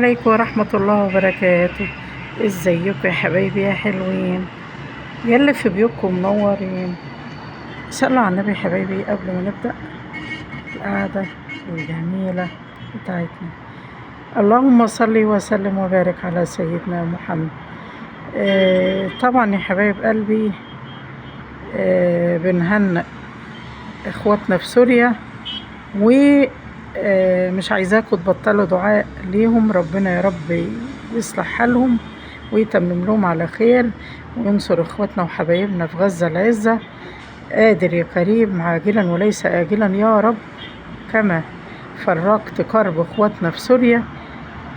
عليكم ورحمة الله وبركاته. ازيكم يا حبايبي يا حلوين، يلا في بيوتكم منورين. صلوا على النبي يا حبايبي قبل ما نبدأ القعدة الجميلة بتاعتنا. اللهم صل وسلم وبارك على سيدنا محمد. طبعا يا حبايب قلبي، بنهنئ اخواتنا في سوريا، ومش عايزاكم تبطلوا دعاء ليهم. ربنا يا رب يصلح حالهم ويتمم لهم على خير، وينصر اخواتنا وحبايبنا في غزة العزة. قادر يا كريم عاجلا وليس آجلا يا رب. كما فرقت كرب اخواتنا في سوريا،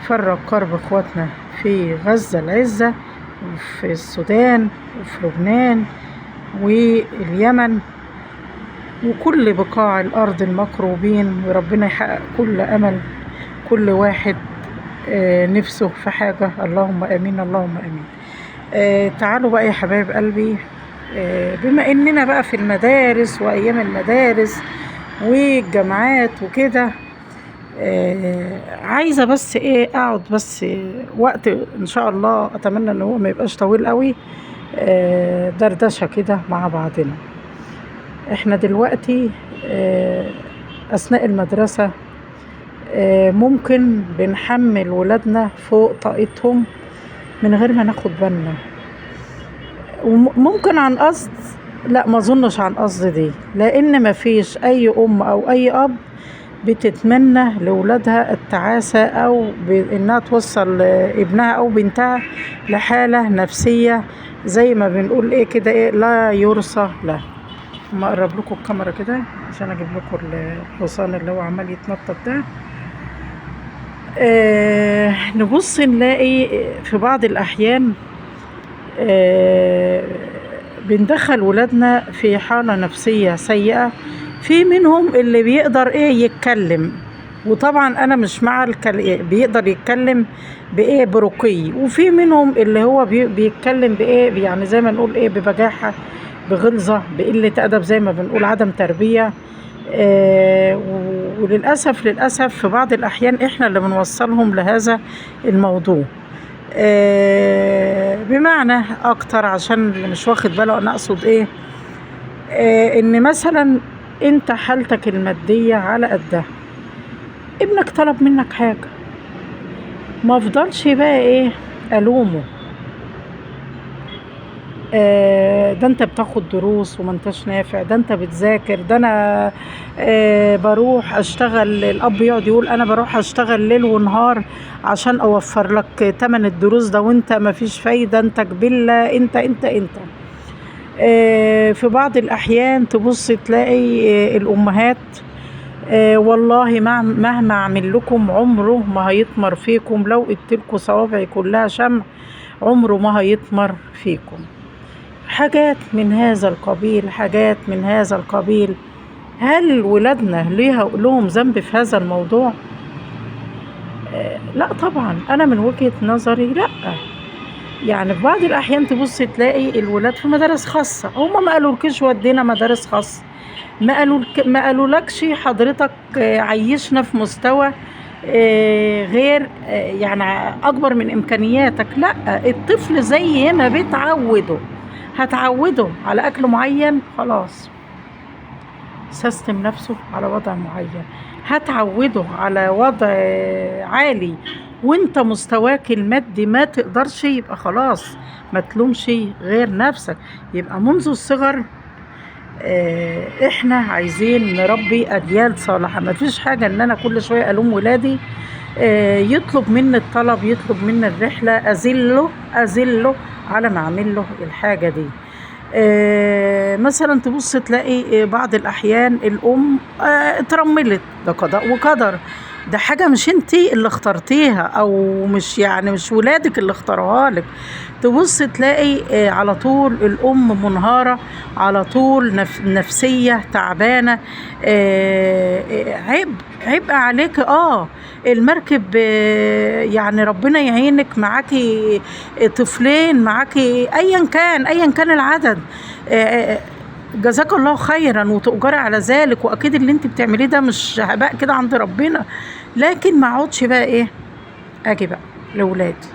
فرق كرب اخواتنا في غزة العزة، وفي السودان، وفي لبنان، واليمن، وكل بقاع الأرض المكروبين. وربنا يحقق كل أمل كل واحد نفسه في حاجة. اللهم آمين اللهم آمين. تعالوا بقى يا حبايب قلبي، بما إننا بقى في المدارس وأيام المدارس والجامعات وكده، عايزة بس أقعد بس وقت إن شاء الله، أتمنى إن هو ما يبقاش طويل قوي، دردشة كده مع بعضنا. احنا دلوقتي اثناء المدرسة ممكن بنحمل ولادنا فوق طاقتهم من غير ما ناخد بالنا، وممكن عن قصد. لا، ما اظنش عن قصد دي، لان ما فيش اي ام او اي اب بتتمنى لولادها التعاسة او انها توصل ابنها او بنتها لحالة نفسية زي ما بنقول كده لا يرثى له. ما اقرب لكم الكاميرا كده عشان اجيب لكم الحصان اللي هو عمال يتنطط ده. نبص نلاقي في بعض الاحيان بندخل ولادنا في حالة نفسية سيئة. في منهم اللي بيقدر يتكلم، وطبعا انا مش مع بيقدر يتكلم برقي، وفي منهم اللي هو بيتكلم يعني زي ما نقول ببجاحة، بغلظة، بقلة أدب، زي ما بنقول عدم تربية. وللأسف في بعض الأحيان إحنا اللي بنوصلهم لهذا الموضوع. بمعنى أكتر، عشان اللي مش واخد باله أنا أقصد إن مثلا أنت حالتك المادية على قدها، ابنك طلب منك حاجة، ما افضلش بقى ألومه. ده انت بتاخد دروس وما انتش نافع، ده انت بتذاكر، ده انا بروح اشتغل. الاب يقعد يقول انا بروح اشتغل ليل ونهار عشان اوفر لك تمن الدروس ده، وانت ما فيش فايدة، انت جبلة، انت في بعض الاحيان تبص تلاقي الامهات والله مهما اعمل لكم عمره ما هيطمر فيكم، لو قلتلكوا صوابعي كلها شمع عمره ما هيطمر فيكم. حاجات من هذا القبيل. هل ولادنا لهم ذنب في هذا الموضوع؟ لا طبعا، انا من وجهة نظري لا. يعني في بعض الاحيان تبص تلاقي الولاد في مدارس خاصة، هما ما قالولكش ودينا مدارس خاصة، ما قالولكش حضرتك عيشنا في مستوى غير يعني اكبر من امكانياتك. لا، الطفل زي ما هتعوده على اكل معين، خلاص سيستم نفسه على وضع معين، هتعوده على وضع عالي، وانت مستواك المادي ما تقدرش، يبقى خلاص ما تلومش غير نفسك. يبقى منذ الصغر احنا عايزين نربي اجيال صالحة. ما فيش حاجة ان انا كل شوية الوم ولادي، يطلب مني الطلب، يطلب مني الرحلة، أزله على ما أعمل له الحاجة دي. مثلا تبص تلاقي بعض الأحيان الأم اترملت، ده قضاء وقدر، ده حاجة مش انتي اللي اخترتيها، أو مش ولادك اللي اختاروها لك. تبص تلاقي على طول الأم منهارة، على طول نفسية تعبانة. عبء عليك المركب. يعني ربنا يعينك، معاكي طفلين، معاكي ايا كان العدد، جزاك الله خيرا وتؤجري على ذلك. واكيد اللي انت بتعمليه ده مش هباء كده عند ربنا، لكن ما اقعدش بقى اجي بقى لولادي،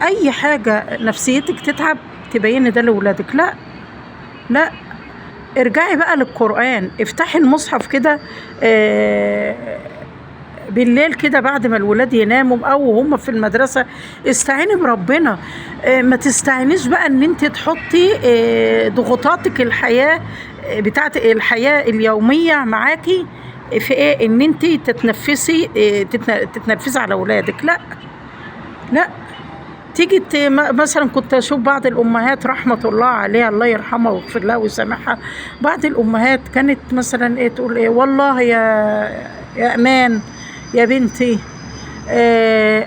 اي حاجة نفسيتك تتعب تبين ده لولادك، لا لا، ارجعي بقى للقرآن، افتحي المصحف كده بالليل كده بعد ما الولاد يناموا او هم في المدرسة، استعيني بربنا. ما تستعينيش بقى ان انت تحطي ضغوطاتك الحياة بتاعت الحياة اليومية معاكي في ايه، ان انت تتنفسي تتنفسي على اولادك، لا لا. تيجي مثلا كنت اشوف بعض الامهات رحمه الله عليها، الله يرحمها ويغفر لها ويسامحها، بعض الامهات كانت مثلا ايه تقول ايه، والله يا امان يا بنتي،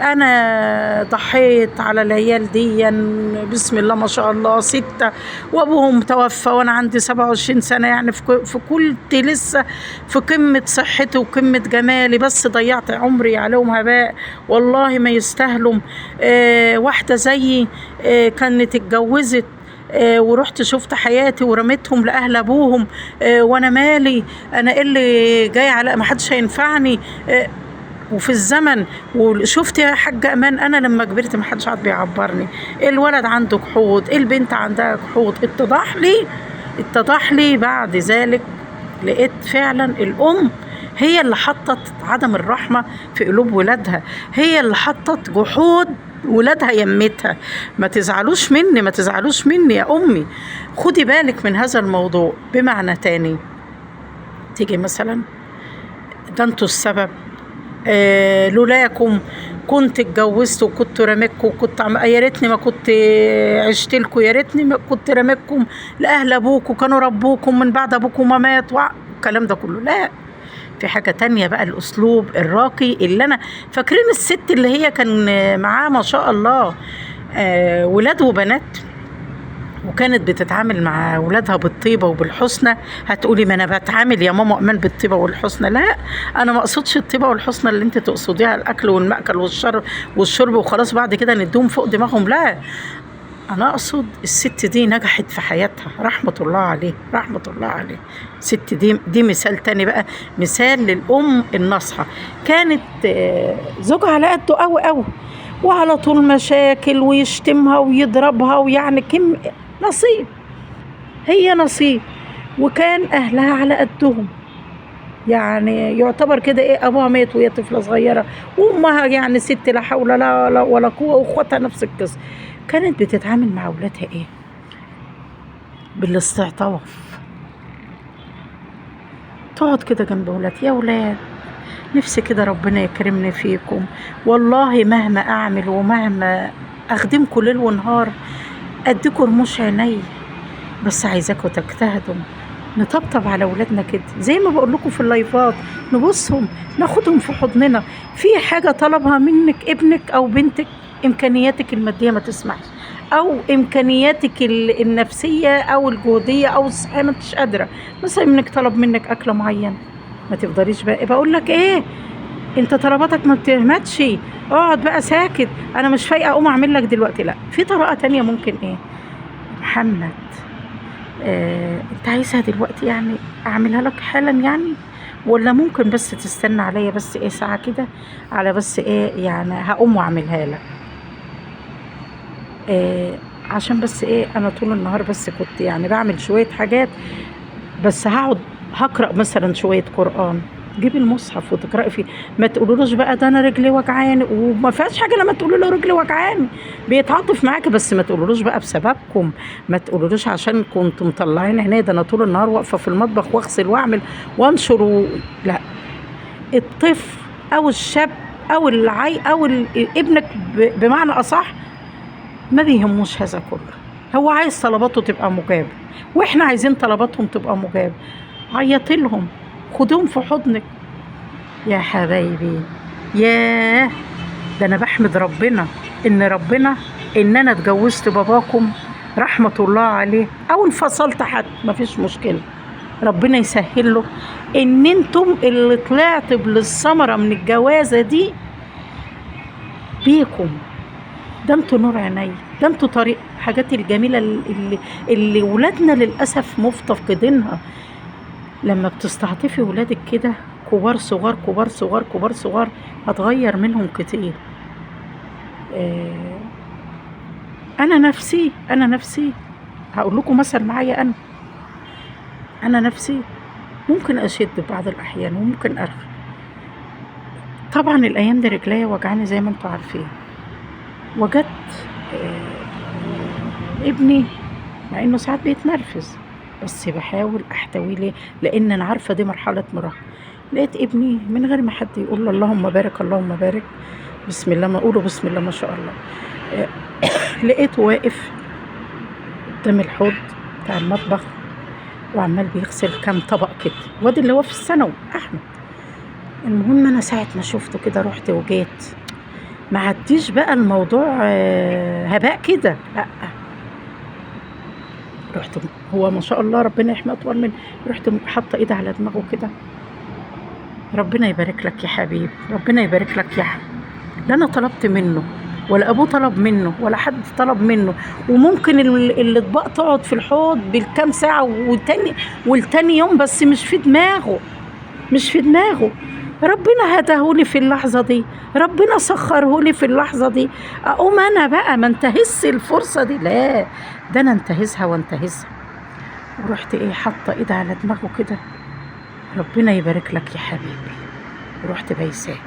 انا ضحيت على العيال دي، بسم الله ما شاء الله 6 وابوهم توفى وانا عندي 27 سنة، يعني كنت لسه في قمة صحتي وقمة جمالي، بس ضيعت عمري عليهم هباء، والله ما يستاهلوا. واحدة زيي كانت اتجوزت ورحت شفت حياتي ورميتهم لأهل أبوهم، وأنا مالي، أنا إيه اللي جاي على ما حدش هينفعني، وفي الزمن. وشفت يا حاجة أمان، أنا لما كبرت ما حدش عاد بيعبرني، الولد عنده جحود، البنت عندها جحود، اتضح لي بعد ذلك، لقيت فعلا الأم هي اللي حطت عدم الرحمة في قلوب ولادها، هي اللي حطت جحود ولادها يمتها. ما تزعلوش مني يا أمي، خدي بالك من هذا الموضوع. بمعنى تاني، تيجي مثلا ده انتوا السبب، لولاكم كنت اتجوزت وكنت رميكم وكنت يا ريتني ما كنت عشت لكم، يا ريتني ما كنت رميكم لاهل ابوكم، كانوا ربوكم من بعد ابوكم ما مات، والكلام ده كله. لا، في حاجة تانية بقى، الأسلوب الراقي اللي أنا فاكرين الست اللي هي كان معاه ما شاء الله ولاد وبنات، وكانت بتتعامل مع ولادها بالطيبة وبالحسنى. هتقولي ما أنا بتعامل يا ماما أمان بالطيبة والحسنى، لا، أنا ما أقصدش الطيبة والحسنى اللي أنت تقصديها الأكل والمأكل والشرب وخلاص بعد كده ندوم فوق دماغهم، لا، أنا أقصد الست دي نجحت في حياتها، رحمة الله عليه. الست دي مثال تاني بقى، مثال للأم الناصحة. كانت زوجها على قده قوي، وعلى طول مشاكل ويشتمها ويضربها، ويعني نصيب، وكان أهلها على قدهم، يعني يعتبر كده ايه، ابوها مات وهي طفله صغيره، وامها يعني ست لا حول لا ولا قوه، واخواتها نفس القصه. كانت بتتعامل مع اولادها ايه، بالاستعطاف، تقعد كده جنب اولاد، يا اولاد نفسي كده ربنا يكرمني فيكم، والله مهما اعمل ومهما اخدمكم ليل ونهار اديكم رموش عيني، بس عايزاكم تجتهدوا، نطبطب على اولادنا كده زي ما بقول لكم في اللايفات، نبصهم ناخدهم في حضننا. في حاجه طلبها منك ابنك او بنتك، امكانياتك الماديه ما تسمحش، او امكانياتك النفسيه او الجهديه او الصحيه ما انتش قادره، مثلا ابنك طلب منك اكله معين، ما تفضليش بقى بقول لك ايه، انت طلباتك ما بتهمتش، اقعد بقى ساكت، انا مش فايقه اقوم اعمل لك دلوقتي. لا، في طريقه تانية ممكن ايه، محمد انت عايزها دلوقتي يعني اعملها لك حالا يعني، ولا ممكن بس تستنى عليا بس ايه ساعة كده، على بس ايه يعني هقوم واعملها لك، عشان بس ايه انا طول النهار بس كنت يعني بعمل شوية حاجات، بس هقرأ مثلا شوية قرآن. جيبي المصحف وتقرأي فيه، ما تقولولوش بقى ده انا رجلي وجعاني، وما فيهاش حاجه لما تقولوا له رجلي وجعاني، بيتعاطف معاكي، بس ما تقولولوش بقى بسببكم، ما تقولولوش عشان كنتم مطلعين عينيه، ده انا طول النهار واقفه في المطبخ واغسل واعمل وانشر لا، الطفل او الشاب او او ابنك بمعنى اصح ما بيهموش هذا كله، هو عايز طلباته تبقى مجابه، واحنا عايزين طلباتهم تبقى مجابه. عيطي لهم، خدوهم في حضنك يا حبايبي. ياه، ده انا بحمد ربنا ان انا اتجوزت باباكم رحمة الله عليه، او انفصلت حتى مفيش مشكلة، ربنا يسهل له، ان انتم اللي طلعت بالثمرة من الجوازة دي بيكم، ده انتوا نور عيني، ده انتوا طريق حاجات الجميلة اللي ولادنا للأسف مفتقدينها. لما بتستعطفي ولادك كده كبار صغار كبار صغار كبار صغار، هتغير منهم كتير. انا نفسي هقول لكم مثل معايا. انا نفسي ممكن اشد بعض الاحيان وممكن ارخي. طبعا الايام دي رجليا وجعاني زي ما انتوا عارفين. وجدت ابني، مع انه ساعات بيتنرفز بس بحاول احتويه. ليه؟ لان انا عارفه دي مرحله مراهقه. لقيت ابني من غير ما حد يقول له اللهم بارك اللهم بارك، بسم الله، ما اقوله بسم الله ما شاء الله، لقيته واقف قدام الحوض بتاع المطبخ وعمال بيغسل كام طبق كده. واد اللي هو في الثانوي احمد. المهم انا ساعه ما شفته كده رحت وجيت، ما عديش بقى الموضوع هباء كده، لا، رحت هو ما شاء الله ربنا يحميه اطول مني، رحت حاطه ايدي على دماغه كده. ربنا يبارك لك يا حبيبي، ربنا يبارك لك يا حبيبي. لا انا طلبت منه ولا ابوه طلب منه ولا حد طلب منه. وممكن الاطباق تقعد في الحوض بالكام ساعه والتاني يوم، بس مش في دماغه. ربنا هداهولي في اللحظه دي، ربنا سخرهولي في اللحظه دي. اقوم انا بقى ما انتهزش الفرصه دي؟ لا، ده انا انتهزها ورحت حاطه ايدي على دماغه كده. ربنا يبارك لك يا حبيبي. ورحت بايساه.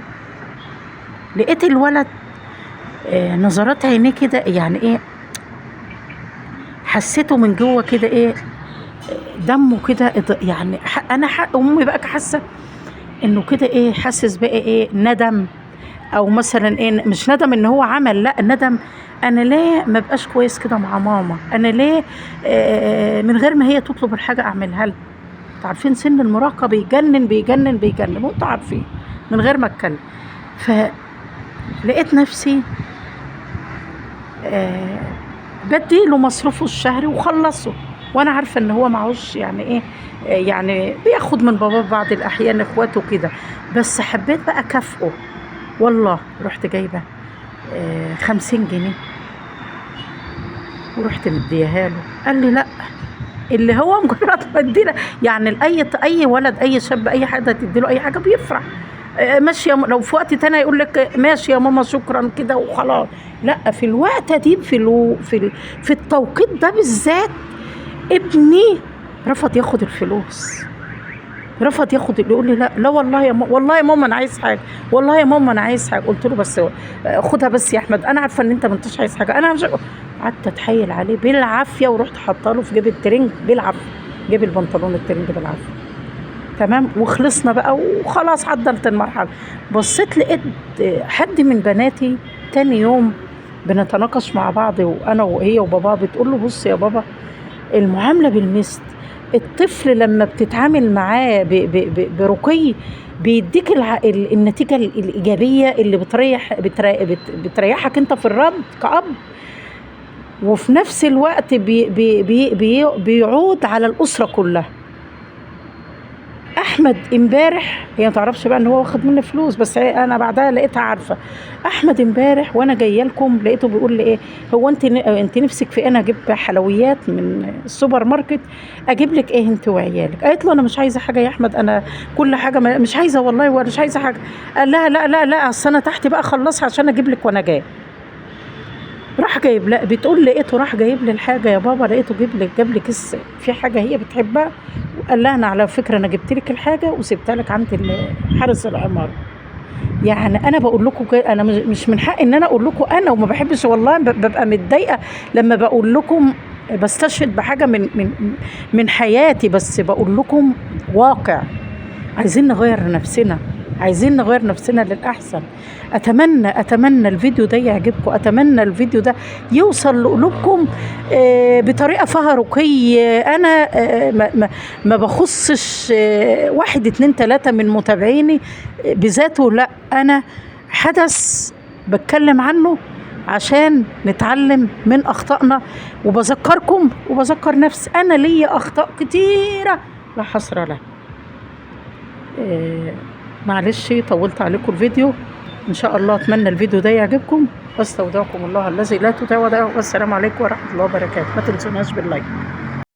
لقيت الولد نظرات عينيه كده، يعني حسيته من جوه كده دمه كده، يعني انا امي بقى حاسه انه كده حاسس بقى ندم، او مثلا مش ندم ان هو عمل، لا ندم انا ليه ما بقاش كويس كده مع ماما، انا ليه من غير ما هي تطلب الحاجه اعملها لها. انتوا عارفين سن المراهقه بيجنن وانتوا عارفين، من غير ما اتكلم. فلقيت نفسي بديله مصروفه الشهري وخلصه، وانا عارفه ان هو معهوش يعني يعني بياخد من باباه بعض الاحيان اخواته كده، بس حبيت بقى اكافئه. والله رحت جايبه 50 جنيه ورحت مديها له. قال لي لا، اللي هو مجرد ما اديله، يعني اي ولد اي شاب اي حد تديله اي حاجه بيفرح، ماشي لو في وقت تاني يقول لك ماشي يا ماما شكرا كده وخلاص. لا، في الوقت دي في التوقيت ده بالذات ابني رفض ياخد الفلوس، رفض ياخد. يقول لي لا والله يا ماما، والله يا ماما انا عايز حاجه، والله يا ماما انا عايز حاجه. قلت له بس خدها بس يا احمد، انا عارفه ان انت ما انتش عايز حاجه، انا مش. قعدت اتحايل عليه بالعافيه ورحت حاطه له في جيب الترنج بالعافيه، جيب البنطلون الترنج بالعافيه. تمام، وخلصنا بقى وخلاص عدلت المرحله. بصيت لقيت حد من بناتي تاني يوم بنتناقش مع بعض، وانا وهي وبابا، بتقول له بص يا بابا، المعامله بالمثل، الطفل لما بتتعامل معاه برقي بيديك النتيجه الايجابيه اللي بتريحك انت في الرد كأب، وفي نفس الوقت بيعود على الاسره كلها. احمد امبارح، هي ما تعرفش بقى ان هو واخد مني فلوس، بس انا بعدها لقيتها عارفه. احمد امبارح وانا جايه لكم لقيته بيقول لي هو انت نفسك في انا اجيب حلويات من السوبر ماركت، اجيب لك انت وعيالك؟ قالت له انا مش عايزه حاجه يا احمد، انا كل حاجه مش عايزه والله، ولا مش عايزه حاجه. قال لها لا لا لا، اصل انا تحت بقى خلصها عشان اجيب لك وانا جاي. راح جايب، لا بتقول لقيته راح جايب لي الحاجه يا بابا، لقيته جاب لي كيس في حاجه هي بتحبها، وقال لها انا على فكره انا جبت لك الحاجه وسبتها لك عند حارس العماره. يعني انا بقول لكم انا مش من حق ان انا اقول لكم انا، وما بحبش والله، ببقى متضايقه لما بقول لكم بستشهد بحاجه من حياتي، بس بقول لكم واقع. عايزين نغير نفسنا للأحسن. أتمنى الفيديو ده يعجبكم، أتمنى الفيديو ده يوصل لقلوبكم بطريقة فيها رقي. أنا ما بخصش 1 2 3 من متابعيني بذاته، لا، أنا حدث بتكلم عنه عشان نتعلم من أخطائنا، وبذكركم وبذكر نفسي أنا ليا أخطاء كتيرة لا حصر لها. معلش طولت عليكم الفيديو، ان شاء الله اتمنى الفيديو ده يعجبكم. استودعكم الله الذي لا تضيع ودائعه، والسلام عليكم ورحمه الله وبركاته. ما تنسوناش باللايك.